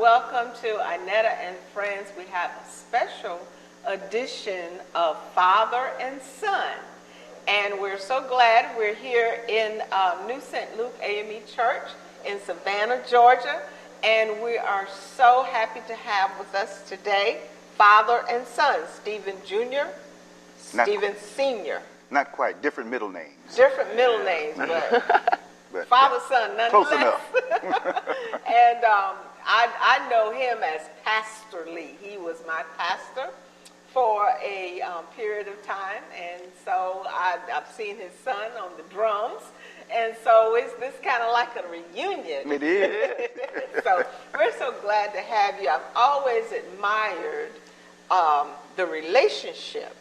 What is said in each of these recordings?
welcome to Inetta and Friends. We have a special edition of Father and Son. And we're so glad we're here in New St. Luke AME Church in Savannah, Georgia. And we are so happy to have with us today Father and Son, Stephen Jr., Stephen Sr. Not quite, different middle names. Different middle names, but Father, Son, nonetheless. Close enough. And I know him as Pastor Lee. He was my pastor for a period of time, and so I've seen his son on the drums, and so this kind of like a reunion. It is. So we're so glad to have you. I've always admired the relationship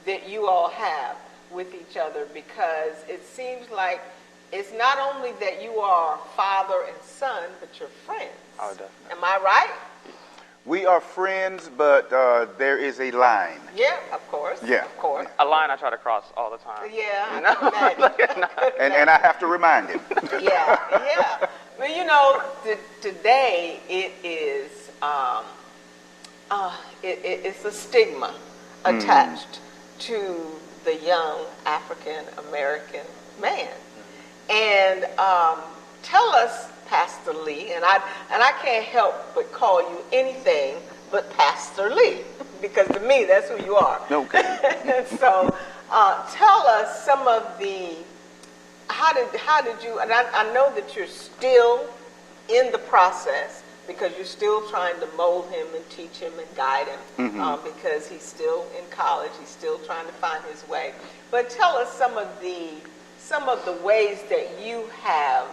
that you all have with each other, because it seems like it's not only that you are father and son, but you're friends. Oh, definitely. Am I right? We are friends, but there is a line. Yeah, of course. Yeah. Of course. A line I try to cross all the time. Yeah, I can imagine. And I have to remind him. Yeah. But you know, today it is, it's a stigma attached to the young African American man. And tell us, Pastor Lee, and I can't help but call you anything but Pastor Lee, because to me that's who you are. Okay. So tell us some of the, how did you, and I know that you're still in the process, because you're still trying to mold him and teach him and guide him, because he's still in college, he's still trying to find his way. But tell us some of the ways that you have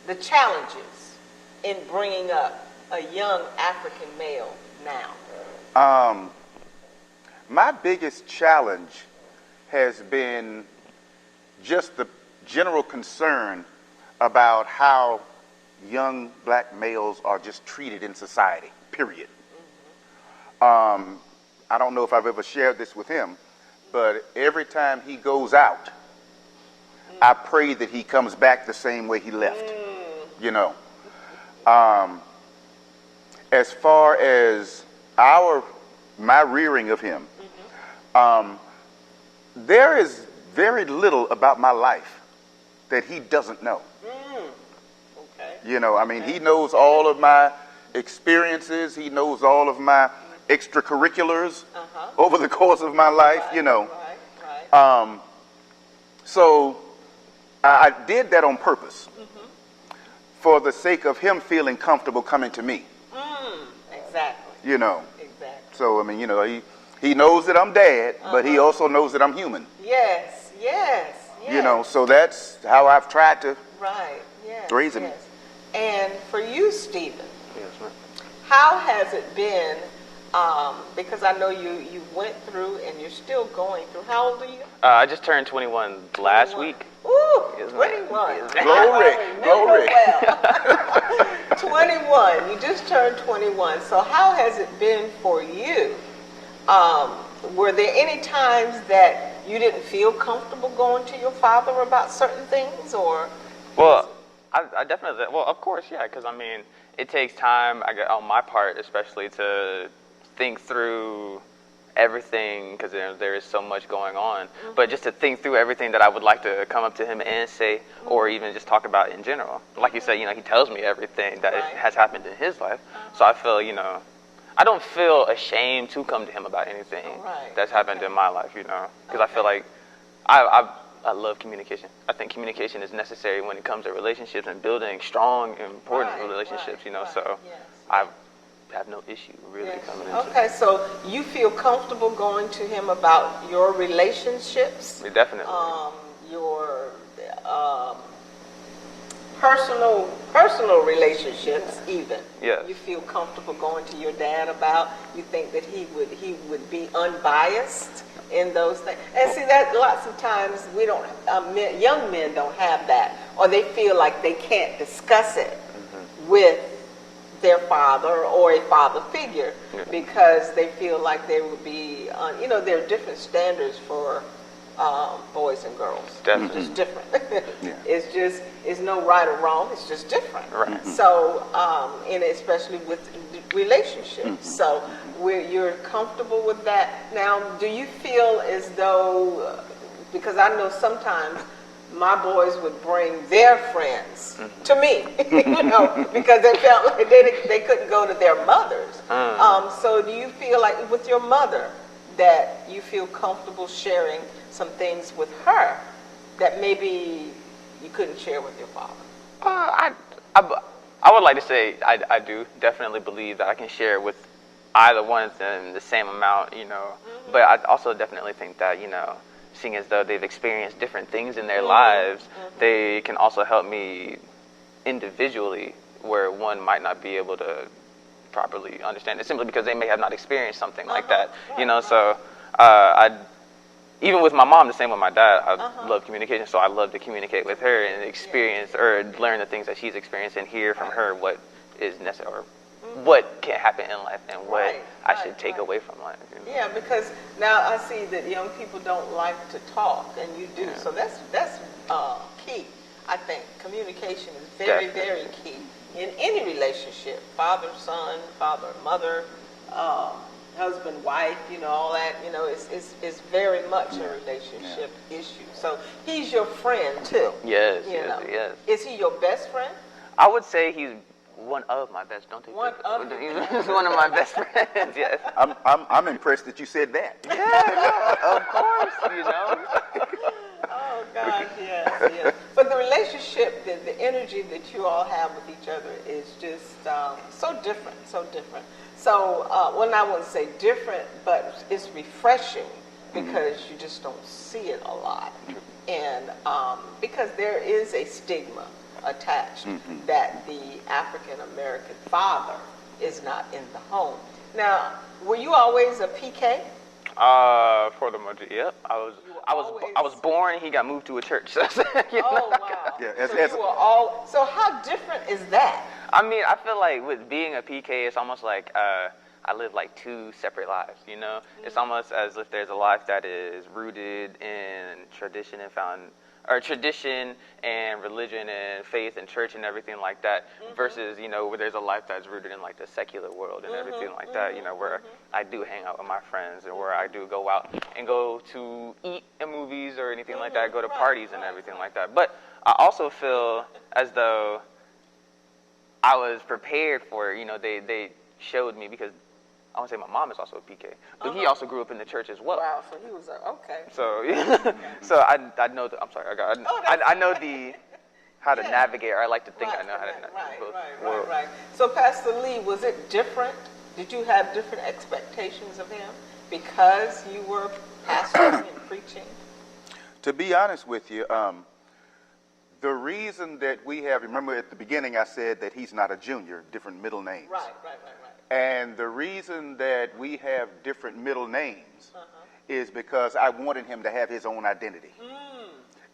the challenges in bringing up a young African male now. My biggest challenge has been just the general concern about how young black males are just treated in society, period. I don't know if I've ever shared this with him, but every time he goes out, I pray that he comes back the same way he left, you know. As far as my rearing of him, there is very little about my life that he doesn't know. You know, I mean, he knows all of my experiences. He knows all of my extracurriculars over the course of my life, you know. Right. So I did that on purpose for the sake of him feeling comfortable coming to me. Exactly. You know. Exactly. So, I mean, you know, he knows that I'm dad, but he also knows that I'm human. Yes. You know, so that's how I've tried to raise him. Yes. And for you, Stephen, Yes, ma'am. how has it been? Because I know you went through and you're still going through. How old are you? I just turned 21 last 21. week. Ooh, Yes, ma'am. 21. Yes, ma'am. Glory. Well. 21. You just turned 21. So how has it been for you? Were there any times that you didn't feel comfortable going to your father about certain things, or? Well, I definitely, well, of course, yeah, because I mean, it takes time, on my part especially, to think through everything, because there is so much going on, but just to think through everything that I would like to come up to him and say, or even just talk about in general. Like you said, you know, he tells me everything that has happened in his life, so I feel, you know, I don't feel ashamed to come to him about anything that's happened in my life, you know, because I feel like I love communication. I think communication is necessary when it comes to relationships and building strong and important relationships, you know, so I have no issue really coming into it. Okay, so you feel comfortable going to him about your relationships? Definitely. Your personal relationships even. Yes. You feel comfortable going to your dad about, you think that he would be unbiased in those things. And see, that lots of times we don't, young men don't have that, or they feel like they can't discuss it with their father or a father figure because they feel like they would be, you know, there are different standards for boys and girls. Definitely. It's different. Yeah. It's no right or wrong. It's just different. Right. So, and especially with relationships. So, you're comfortable with that. Now, do you feel as though, because I know sometimes my boys would bring their friends to me, because they felt like they couldn't go to their mothers. So do you feel like with your mother that you feel comfortable sharing some things with her that maybe you couldn't share with your father? I would like to say I do definitely believe that I can share with either one in the same amount, But I also definitely think that, seeing as though they've experienced different things in their lives, they can also help me individually where one might not be able to properly understand it simply because they may have not experienced something like that, So even with my mom, the same with my dad, I love communication, so I love to communicate with her and experience or learn the things that she's experienced and hear from her what is necessary or what can happen in life and what I should take away from life. Yeah, because now I see that young people don't like to talk, and you do. Yeah. So that's key. I think communication is very, very key in any relationship. Father, son, father, mother, husband, wife. All that. It's very much a relationship issue. So he's your friend too. Yes, yes. Is he your best friend? I would say he's one of my best. Don't take He's one of my best friends. Yes. I'm impressed that you said that. Yeah, of course. Oh God, yes. But the relationship, the energy that you all have with each other is just so different. So, well, I wouldn't say different, but it's refreshing because you just don't see it a lot, and because there is a stigma attached that the African American father is not in the home. Now, were you always a PK? For the majority, yep. I was born. He got moved to a church. So, oh wow! Yeah, so how different is that? I mean, I feel like with being a PK, it's almost like I live like two separate lives. It's almost as if there's a life that is rooted in tradition and religion and faith and church and everything like that, versus where there's a life that's rooted in like the secular world and everything like that, where I do hang out with my friends and where I do go out and go to eat in movies or anything like that, go to parties and everything like that. But I also feel as though I was prepared for it. They showed me, because I want to say my mom is also a PK, but he also grew up in the church as well. Wow, so he was okay. So, so I know. I'm sorry. I know how to navigate. Or I like to think I know how to navigate both worlds. Right. So, Pastor Lee, was it different? Did you have different expectations of him because you were pastoring and preaching? To be honest with you, the reason that we have, remember at the beginning I said that he's not a junior, different middle names. Right. And the reason that we have different middle names is because I wanted him to have his own identity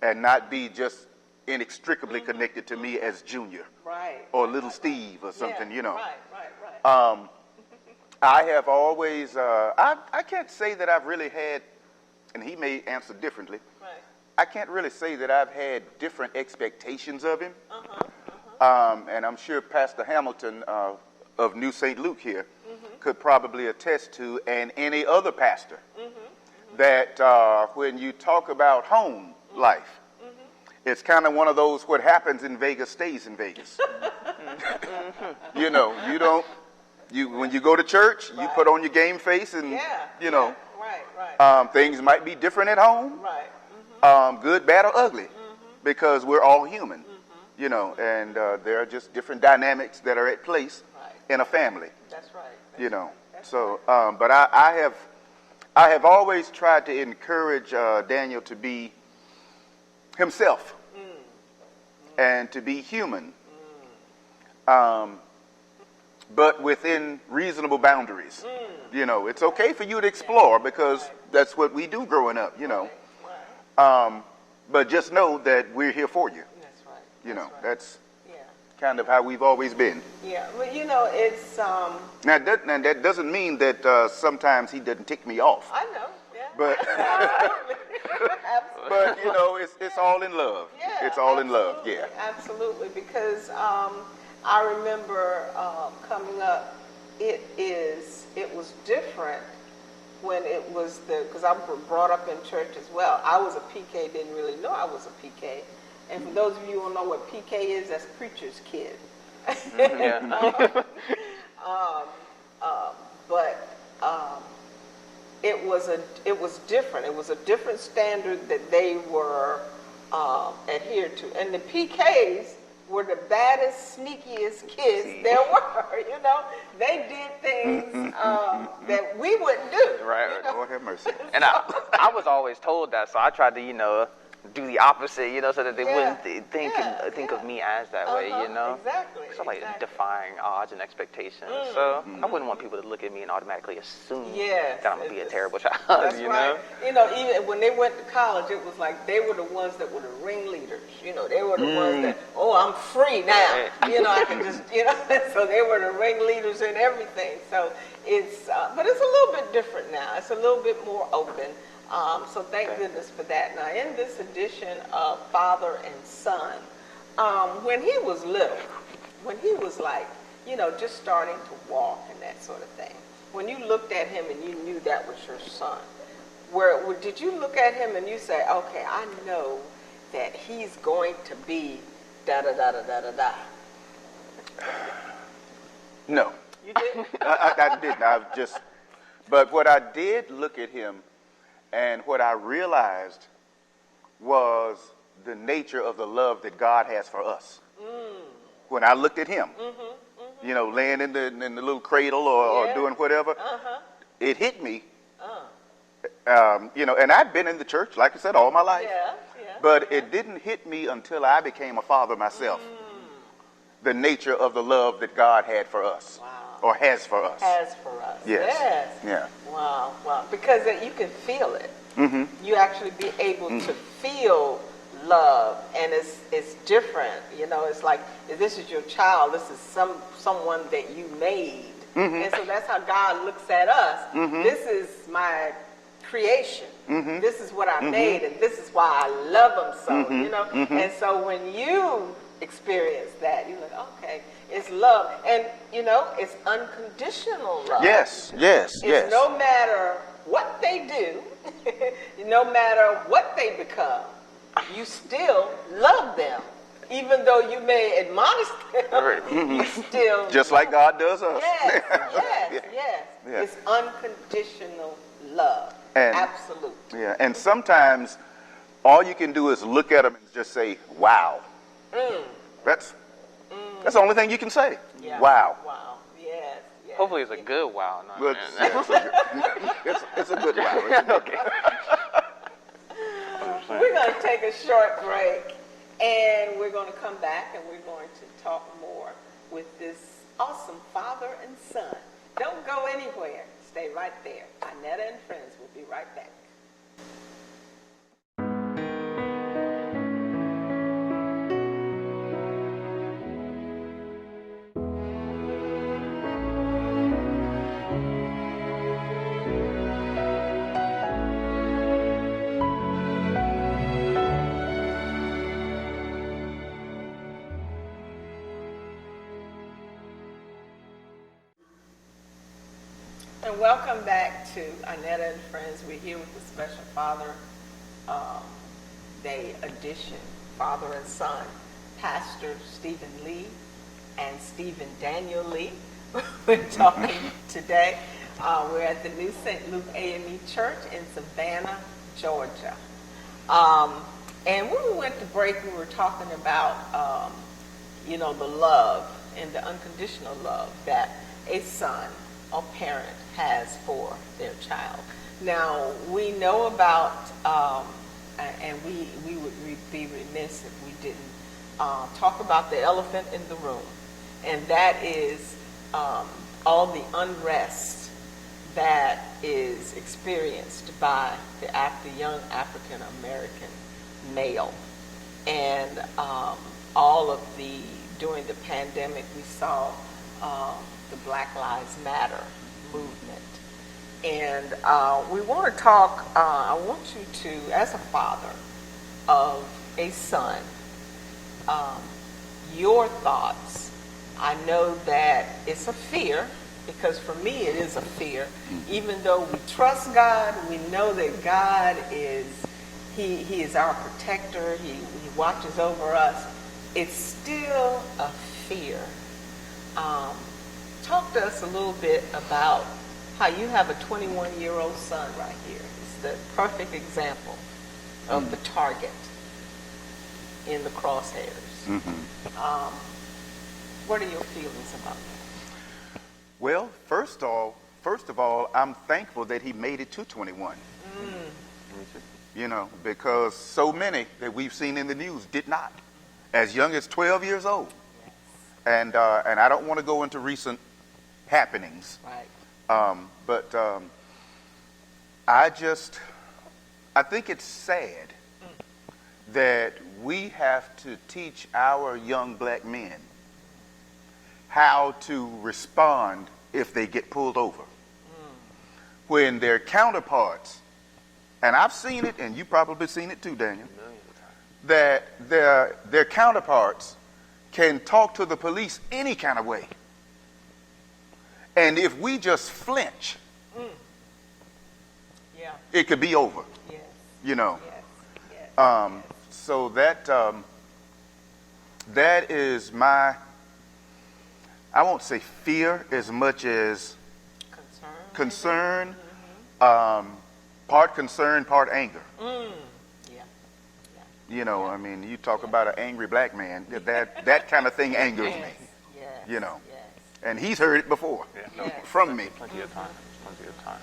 and not be just inextricably connected to me as Junior or Little Steve or something, Right. I have always, I can't say that I've really had, and he may answer differently, I can't really say that I've had different expectations of him. And I'm sure Pastor Hamilton of New St. Luke here could probably attest to, and any other pastor, that when you talk about home life, it's kind of one of those, what happens in Vegas stays in Vegas. When you go to church, you put on your game face and, things might be different at home, good, bad, or ugly, because we're all human, and there are just different dynamics that are at place in a family. That's right. But I have always tried to encourage Daniel to be himself and to be human, but within reasonable boundaries. It's okay for you to explore because that's what we do growing up. But just know that we're here for you. That's right. That's kind of how we've always been. Yeah, but it's Now that doesn't mean that sometimes he doesn't tick me off. I know. Yeah. But But it's all in love. Yeah, It's all in love. absolutely, Yeah. absolutely. Because I remember coming up, it was different when it was because I was brought up in church as well. I was a PK, didn't really know I was a PK. And for those of you who don't know what PK is, that's preacher's kid. Yeah. But it was different. It was a different standard that they were adhered to. And the PKs were the baddest, sneakiest kids there were. They did things that we wouldn't do. Right. Lord have mercy. And I was always told that, so I tried to, do the opposite, so that they wouldn't think of me as that way, Exactly. So like exactly. defying odds and expectations. So I wouldn't want people to look at me and automatically assume Yes, that I'm gonna be a terrible child. That's right. Even when they went to college, it was like they were the ones that were the ringleaders. They were the ones that, I'm free now. Right. I can just, so they were the ringleaders and everything. So but it's a little bit different now. It's a little bit more open. So thank goodness for that. Now, in this edition of Father and Son, when he was little, when he was like, just starting to walk and that sort of thing, when you looked at him and you knew that was your son, did you look at him and you say, okay, I know that he's going to be da-da-da-da-da-da-da? No. You didn't? I didn't. But what I did look at him, and what I realized was the nature of the love that God has for us. When I looked at him, laying in the little cradle or doing whatever, it hit me. And I'd been in the church, like I said, all my life. But it didn't hit me until I became a father myself. The nature of the love that God had for us. Wow. Or has for us. Has for us. Yes. Yeah. Wow. Because you can feel it. Mm-hmm. You actually be able to feel love, and it's different. It's like, if this is your child, this is someone that you made. And so that's how God looks at us. This is my creation. This is what I made, and this is why I love him so. And so when you experience that, you're like, okay, it's love. And it's unconditional love. Yes. It's no matter what they do, no matter what they become, you still love them. Even though you may admonish them, you still just like God does us. Yes. Yeah. It's unconditional love. And, absolute. Yeah, and sometimes all you can do is look at them and just say, wow. That's the only thing you can say. Yeah. Wow. Wow. Yes. Hopefully it's a good wow. But it's a good wow. Okay. We're going to take a short break, and we're going to come back, and we're going to talk more with this awesome father and son. Don't go anywhere. Stay right there. Inetta and Friends will be right back. And welcome back to Inetta and Friends. We're here with the Special Father Day edition, Father and Son, Pastor Stephen Lee and Stephen Daniel Lee. We're talking today. We're at the New St. Luke AME Church in Savannah, Georgia. And when we went to break, we were talking about, the love and the unconditional love that a son or parent has for their child. Now, we know about, and we would be remiss if we didn't talk about the elephant in the room, and that is all the unrest that is experienced by the young African American male. And during the pandemic, we saw the Black Lives Matter movement. And we want to talk, I want you to, as a father of a son, your thoughts. I know that it's a fear, because for me it is a fear. Even though we trust God, we know that God is, He is our protector, He watches over us. It's still a fear. Talk to us a little bit about how you have a 21-year-old son right here. It's the perfect example of the target in the crosshairs. What are your feelings about that? Well, first of all, I'm thankful that he made it to 21. You know, because so many that we've seen in the news did not, as young as 12 years old. And I don't want to go into recent happenings. Right. But I think it's sad that we have to teach our young black men how to respond if they get pulled over. When their counterparts, and I've seen it, and you probably seen it too, Daniel, that their counterparts can talk to the police any kind of way. And if we just flinch, Yeah. it could be over, Yes. you know. Yes. Yes. So that is my, I won't say fear as much as concern, part concern, part anger. Yeah. You know, I mean, you talk about an angry black man, that kind of thing angers me, Yes. you know. Yes. And he's heard it before Yes. from me. Plenty of time. Plenty of time.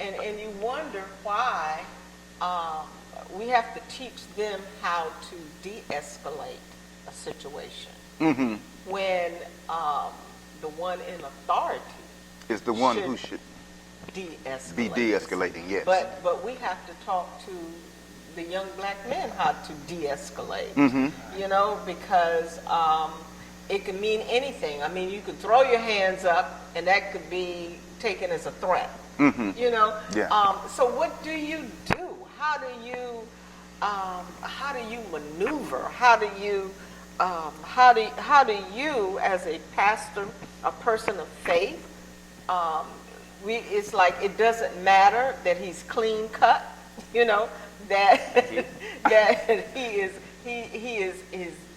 And you wonder why we have to teach them how to de-escalate a situation when the one in authority Is the one who should de-escalate. be de-escalating, yes. But we have to talk to the young black men how to de-escalate. You know, because it can mean anything. I mean, you could throw your hands up, and that could be taken as a threat. You know. Yeah. So what do you do? How do you maneuver? How do you, as a pastor, a person of faith, it's like it doesn't matter that he's clean cut. You know that that he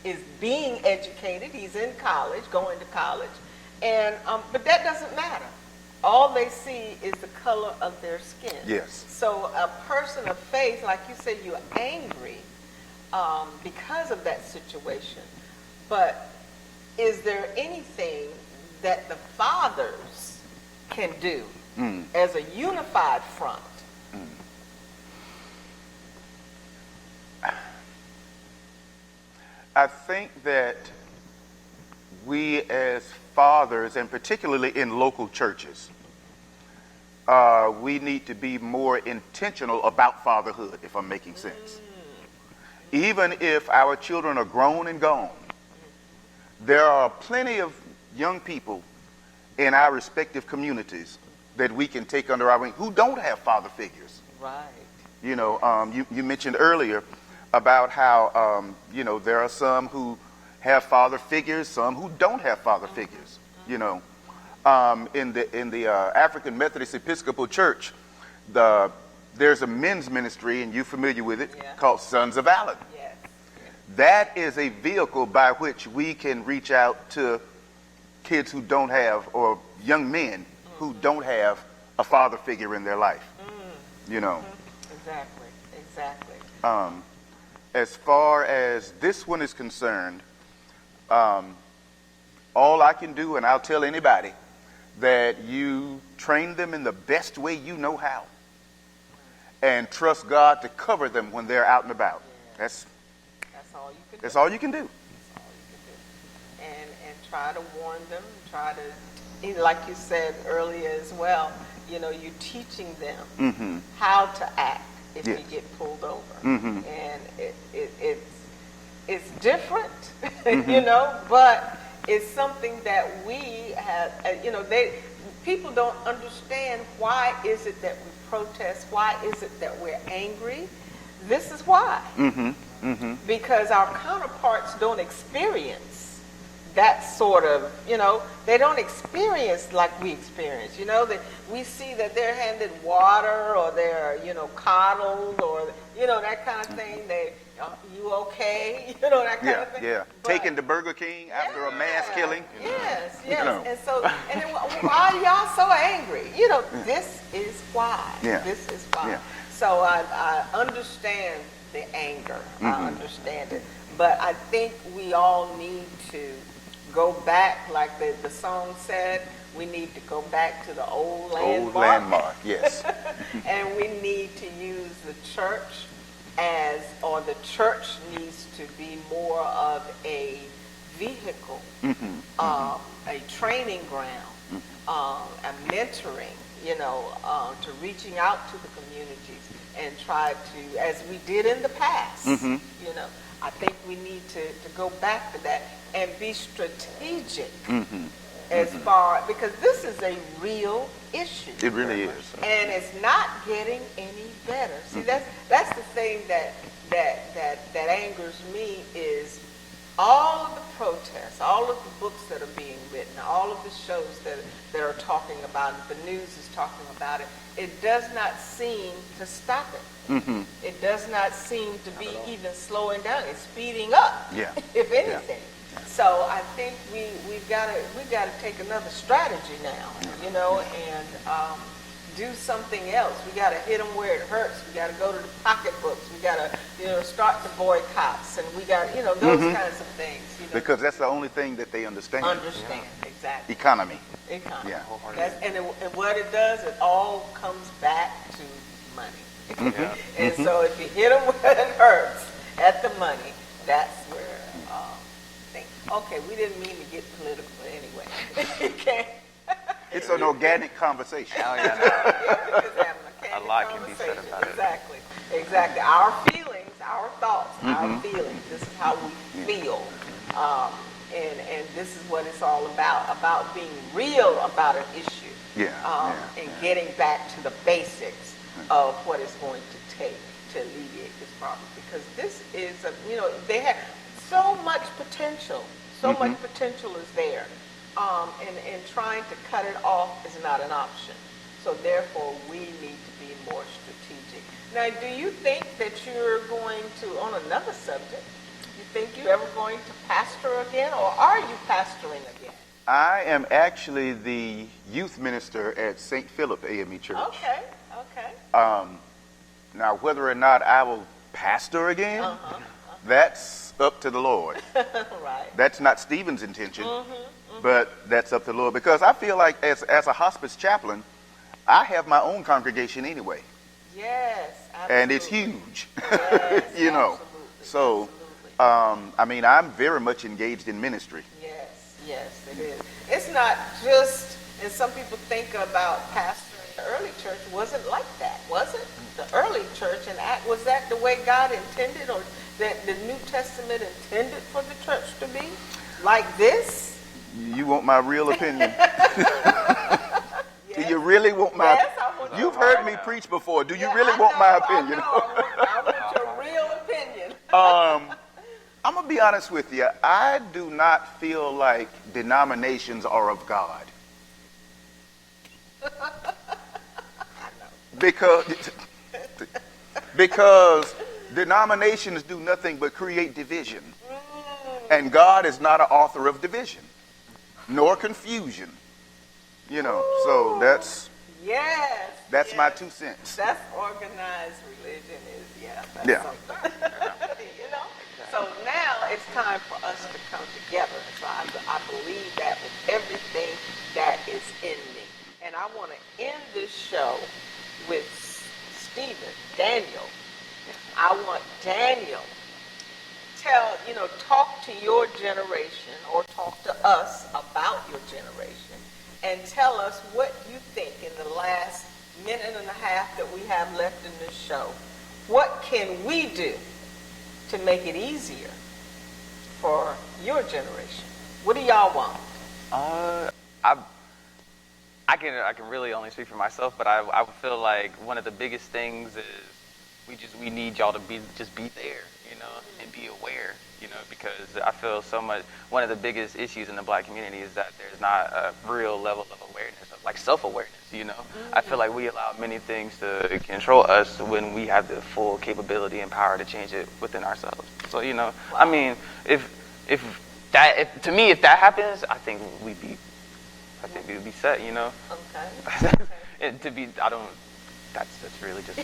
is being educated. He's in college, going to college, and but that doesn't matter. All they see is the color of their skin. Yes. So a person of faith, like you said, you're angry because of that situation. But is there anything that the fathers can do as a unified front? I think that we as fathers, and particularly in local churches, we need to be more intentional about fatherhood, if I'm making sense. Even if our children are grown and gone, there are plenty of young people in our respective communities that we can take under our wing who don't have father figures. Right. You know, you mentioned earlier about how, you know, there are some who have father figures, some who don't have father figures. You know, in the African Methodist Episcopal Church, there's a men's ministry, and you're familiar with it, called Sons of Allen. Yes. That is a vehicle by which we can reach out to kids who don't have, or young men who don't have a father figure in their life. You know. Exactly. As far as this one is concerned, all I can do, and I'll tell anybody, that you train them in the best way you know how, and trust God to cover them when they're out and about. That's all you can do. That's all you can do. That's all you can do. And try to warn them, try to, like you said earlier as well, you know, you're teaching them how to act if you get pulled over. And it's different, you know, but it's something that we have, you know, people don't understand why is it that we protest, why is it that we're angry. This is why. Because our counterparts don't experience that sort of, they don't experience like we experience. That we see that they're handed water or they're, coddled or, that kind of thing. You okay? That kind of thing. Yeah. But, Taken to Burger King after a mass killing. Yes. And then why are y'all so angry? This is why. Yeah. This is why. Yeah. So I understand the anger. I understand it. But I think we all need to go back, like the song said, we need to go back to the old landmark. Old landmark, yes. And we need to use the church or the church needs to be more of a vehicle, a training ground, a mentoring, to reaching out to the communities and try to, as we did in the past, I think we need to go back to that and be strategic as far, because this is a real issue. It really is. And it's not getting any better. See, that's the thing that angers me is all of the protests, all of the books that are being written, all of the shows that are talking about it, the news is talking about it. It does not seem to stop it. It does not seem to be even slowing down. It's speeding up, if anything. So I think we've got to take another strategy now, and do something else. We got to hit them where it hurts. We got to go to the pocketbooks. We got to, start the boycotts, and we got, those kinds of things. Because that's the only thing that they understand. Exactly. Economy. Yeah. And what it does, it all comes back to money. And so if you hit them where it hurts, at the money, that's where okay, we didn't mean to get political, but anyway. Okay. It's an organic conversation. Oh, yeah, no. A lot can be said about it. Exactly. Our feelings, our thoughts, our feelings. This is how we feel. And this is what it's all about being real about an issue. And getting back to the basics of what it's going to take to alleviate this problem. Because this is, they have so much potential. So much potential is there. And trying to cut it off is not an option. So therefore, we need to be more strategic. Now, do you think that you're going to, on another subject, you think you're ever going to pastor again, or are you pastoring again? I am actually the youth minister at St. Philip AME Church. Okay. Now, whether or not I will pastor again, that's up to the Lord. Right. That's not Stephen's intention, but that's up to the Lord. Because I feel like as a hospice chaplain, I have my own congregation anyway. Yes, absolutely. And it's huge, Yes, Absolutely. So, absolutely. I'm very much engaged in ministry. Yes, it is. It's not just, and some people think about pastoring. The early church wasn't like that, was it? The early church, and was that the way God intended, or that the New Testament intended for the church to be? Like this? You want my real opinion? Do you really want my opinion? You've heard me preach before. Do you really want my opinion? I want your real opinion. I'm going to be honest with you. I do not feel like denominations are of God. Because denominations do nothing but create division. And God is not an author of division, nor confusion. So that's my 2 cents. That's organized religion is, Yeah. something. So now it's time for us to come together. So I believe that with everything that is in me. And I want to end this show with Daniel. I want Daniel talk to your generation, or talk to us about your generation, and tell us what you think in the last minute and a half that we have left in this show. What can we do to make it easier for your generation? What do y'all want? I can really only speak for myself, but I feel like one of the biggest things is we need y'all to be there, you know, and be aware, you know, because I feel so much. One of the biggest issues in the Black community is that there's not a real level of awareness, of like self-awareness, you know. I feel like we allow many things to control us when we have the full capability and power to change it within ourselves. So, you know, I mean, if to me, if that happens, I think we'd be set, you know. Okay. And that's really just.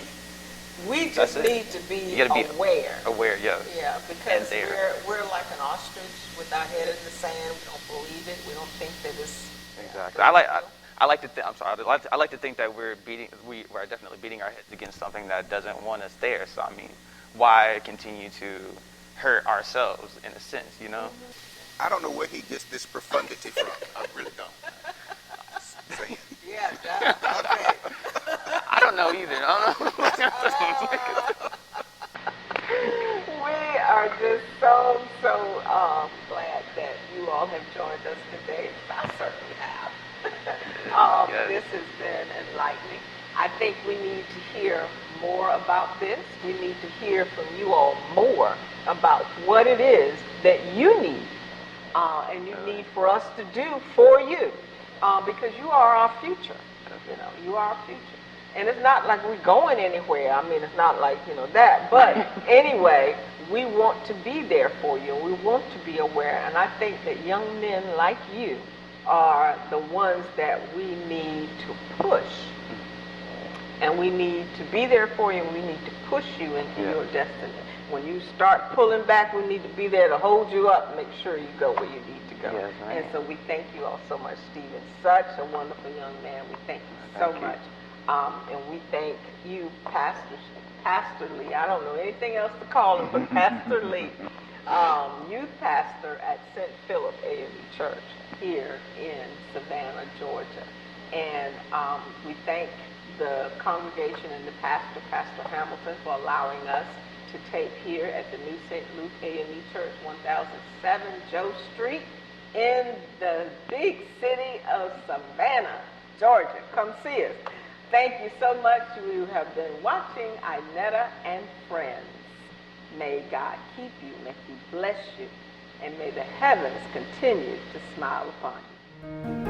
We just need to be aware. Aware, yeah. Yeah, because we're like an ostrich with our head in the sand. We don't believe it. We don't think that it's exactly. I like to think. I'm sorry. I like to think that we're definitely beating our heads against something that doesn't want us there. So I mean, why continue to hurt ourselves in a sense, you know? I don't know where he gets this profundity from. I really don't. Saying. Yeah, okay. I don't know either. I don't know. We are just so glad that you all have joined us today. I certainly have. Yes. This has been enlightening. I think we need to hear more about this. We need to hear from you all more about what it is that you need and you need for us to do for you, because you are our future. You know, you are our future. And it's not like we're going anywhere. I mean, it's not like, you know, that. But anyway, we want to be there for you. We want to be aware. And I think that young men like you are the ones that we need to push. And we need to be there for you, and we need to push you into your destiny. When you start pulling back, we need to be there to hold you up and make sure you go where you need to go. Yes, and so we thank you all so much, Stephen. Such a wonderful young man. We thank you so much. And we thank you, Pastor Lee. I don't know anything else to call him, but Pastor Lee, youth pastor at St. Philip AME Church here in Savannah, Georgia. And we thank the congregation and the pastor, Pastor Hamilton, for allowing us to tape here at the New St. Luke AME Church, 1007 Joe Street in the big city of Savannah, Georgia. Come see us. Thank you so much. You have been watching Inetta and Friends. May God keep you, may He bless you, and may the heavens continue to smile upon you.